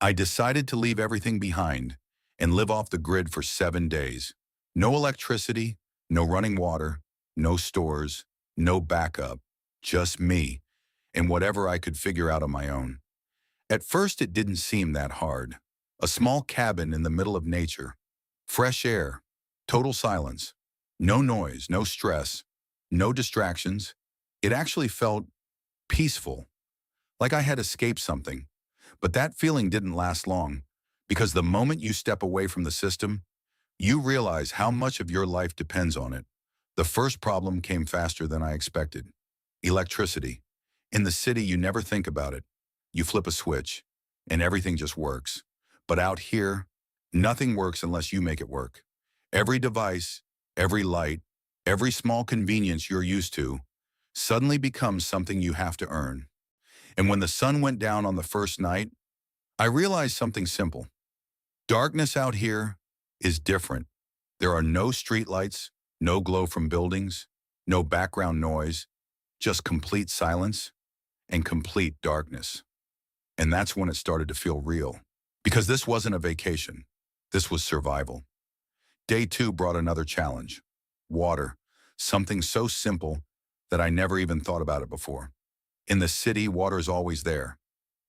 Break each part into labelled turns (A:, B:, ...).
A: I decided to leave everything behind and live off the grid for 7 days. No electricity, no running water, no stores, no backup, just me and whatever I could figure out on my own. At first, it didn't seem that hard. A small cabin in the middle of nature, fresh air, total silence, no noise, no stress, no distractions. It actually felt peaceful, like I had escaped something. But that feeling didn't last long, because the moment you step away from the system, you realize how much of your life depends on it. The first problem came faster than I expected. Electricity. In the city, you never think about it. You flip a switch, and everything just works. But out here, nothing works unless you make it work. Every device, every light, every small convenience you're used to suddenly becomes something you have to earn. And when the sun went down on the first night, I realized something simple. Darkness out here is different. There are no streetlights, no glow from buildings, no background noise, just complete silence and complete darkness. And that's when it started to feel real. Because this wasn't a vacation. This was survival. Day 2 brought another challenge. Water. Something so simple that I never even thought about it before. In the city, water is always there.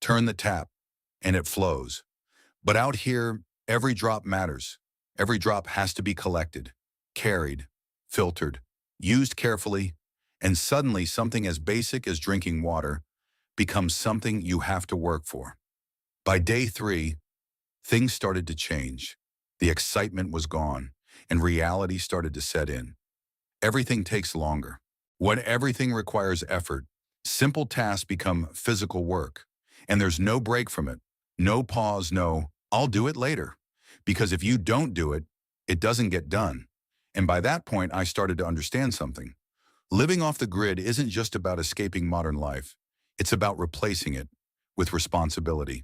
A: Turn the tap, and it flows. But out here, every drop matters. Every drop has to be collected, carried, filtered, used carefully, and suddenly something as basic as drinking water becomes something you have to work for. By day 3, things started to change. The excitement was gone, and reality started to set in. Everything takes longer. When everything requires effort, simple tasks become physical work, and there's no break from it. No pause, no, I'll do it later. Because if you don't do it, it doesn't get done. And by that point, I started to understand something. Living off the grid isn't just about escaping modern life. It's about replacing it with responsibility.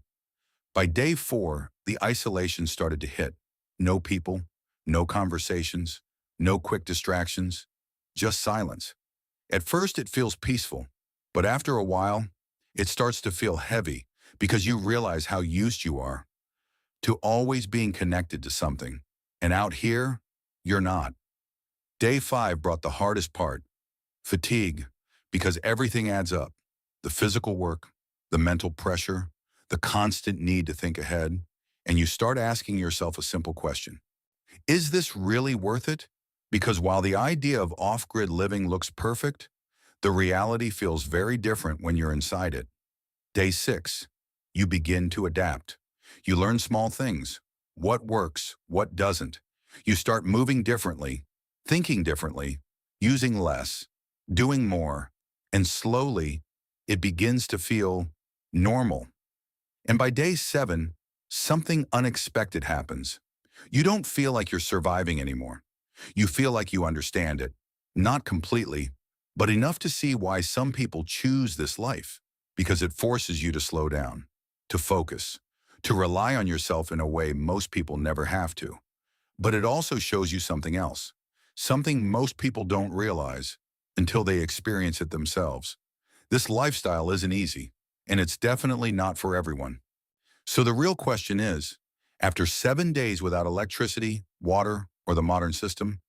A: By day 4, the isolation started to hit. No people, no conversations, no quick distractions, just silence. At first, it feels peaceful, but after a while, it starts to feel heavy because you realize how used you are to always being connected to something. And out here, you're not. Day 5 brought the hardest part, fatigue, because everything adds up. The physical work, the mental pressure, the constant need to think ahead, and you start asking yourself a simple question. Is this really worth it? Because while the idea of off-grid living looks perfect, the reality feels very different when you're inside it. Day 6, you begin to adapt. You learn small things. What works, what doesn't. You start moving differently, thinking differently, using less, doing more, and slowly, it begins to feel normal. And by day 7, something unexpected happens. You don't feel like you're surviving anymore. You feel like you understand it. Not completely, but enough to see why some people choose this life. Because it forces you to slow down, to focus, to rely on yourself in a way most people never have to. But it also shows you something else, something most people don't realize until they experience it themselves. This lifestyle isn't easy, and it's definitely not for everyone. So the real question is, after 7 days without electricity, water, or the modern system,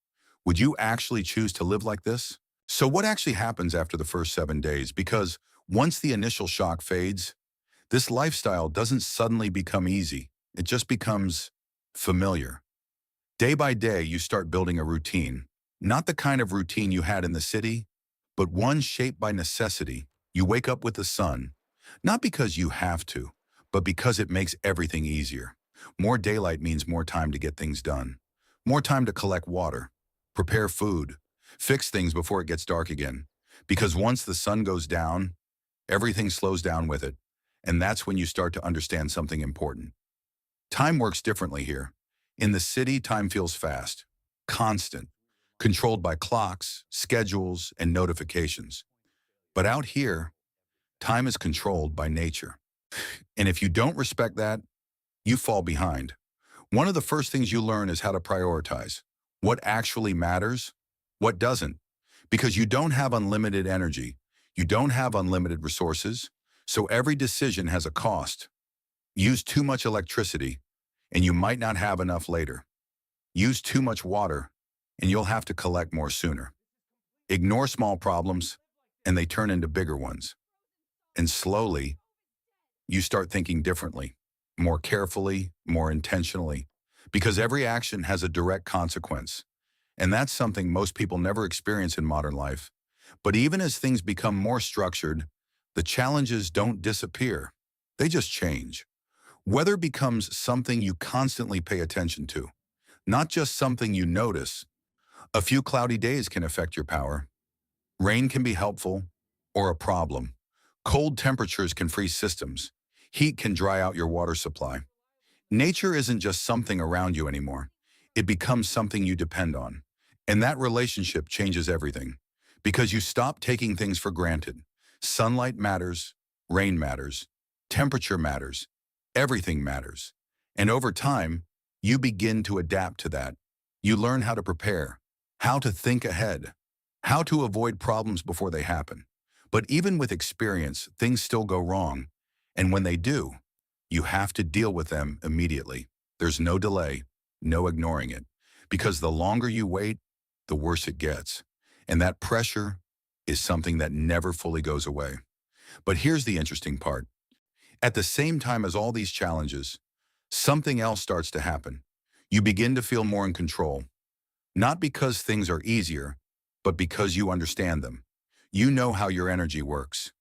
A: would you actually choose to live like this? So what actually happens after the first 7 days? Because once the initial shock fades, this lifestyle doesn't suddenly become easy. It just becomes familiar. Day by day, you start building a routine. Not the kind of routine you had in the city, but one shaped by necessity. You wake up with the sun, not because you have to, but because it makes everything easier. More daylight means more time to get things done. More time to collect water, prepare food, fix things before it gets dark again. Because once the sun goes down, everything slows down with it. And that's when you start to understand something important. Time works differently here. In the city, time feels fast, constant, controlled by clocks, schedules, and notifications. But out here, time is controlled by nature. And if you don't respect that, you fall behind. One of the first things you learn is how to prioritize. What actually matters, what doesn't. Because you don't have unlimited energy. You don't have unlimited resources. So every decision has a cost. Use too much electricity, and you might not have enough later. Use too much water, and you'll have to collect more sooner. Ignore small problems, and they turn into bigger ones. And slowly, you start thinking differently, more carefully, more intentionally, because every action has a direct consequence. And that's something most people never experience in modern life. But even as things become more structured, the challenges don't disappear. They just change. Weather becomes something you constantly pay attention to, not just something you notice. A few cloudy days can affect your power. Rain can be helpful or a problem. Cold temperatures can freeze systems. Heat can dry out your water supply. Nature isn't just something around you anymore. It becomes something you depend on. And that relationship changes everything because you stop taking things for granted. Sunlight matters, rain matters, temperature matters, everything matters. And over time, you begin to adapt to that. You learn how to prepare, how to think ahead, how to avoid problems before they happen. But even with experience, things still go wrong. And when they do, you have to deal with them immediately. There's no delay, no ignoring it. Because the longer you wait, the worse it gets. And that pressure is something that never fully goes away. But here's the interesting part. At the same time as all these challenges, something else starts to happen. You begin to feel more in control. Not because things are easier, but because you understand them. You know how your energy works.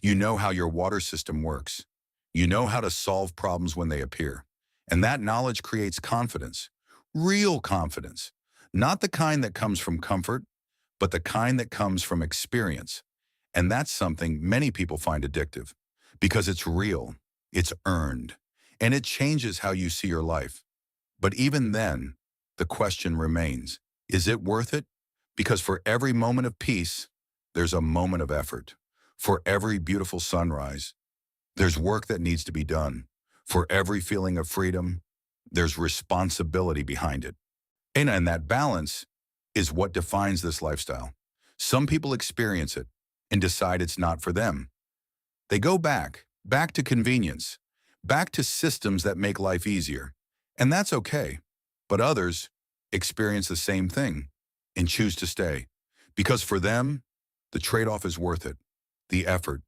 A: You know how your water system works. You know how to solve problems when they appear. And that knowledge creates confidence. Real confidence. Not the kind that comes from comfort, but the kind that comes from experience. And that's something many people find addictive because it's real, it's earned, and it changes how you see your life. But even then, the question remains, is it worth it? Because for every moment of peace, there's a moment of effort. For every beautiful sunrise, there's work that needs to be done. For every feeling of freedom, there's responsibility behind it. And that balance is what defines this lifestyle. Some people experience it and decide it's not for them. They go back to convenience, back to systems that make life easier. And that's okay. But others experience the same thing and choose to stay. Because for them, the trade-off is worth it. The effort,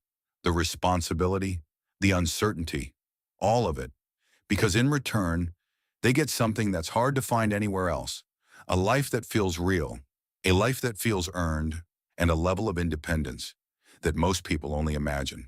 A: the responsibility, the uncertainty, all of it. Because in return, they get something that's hard to find anywhere else. A life that feels real, a life that feels earned, and a level of independence that most people only imagine.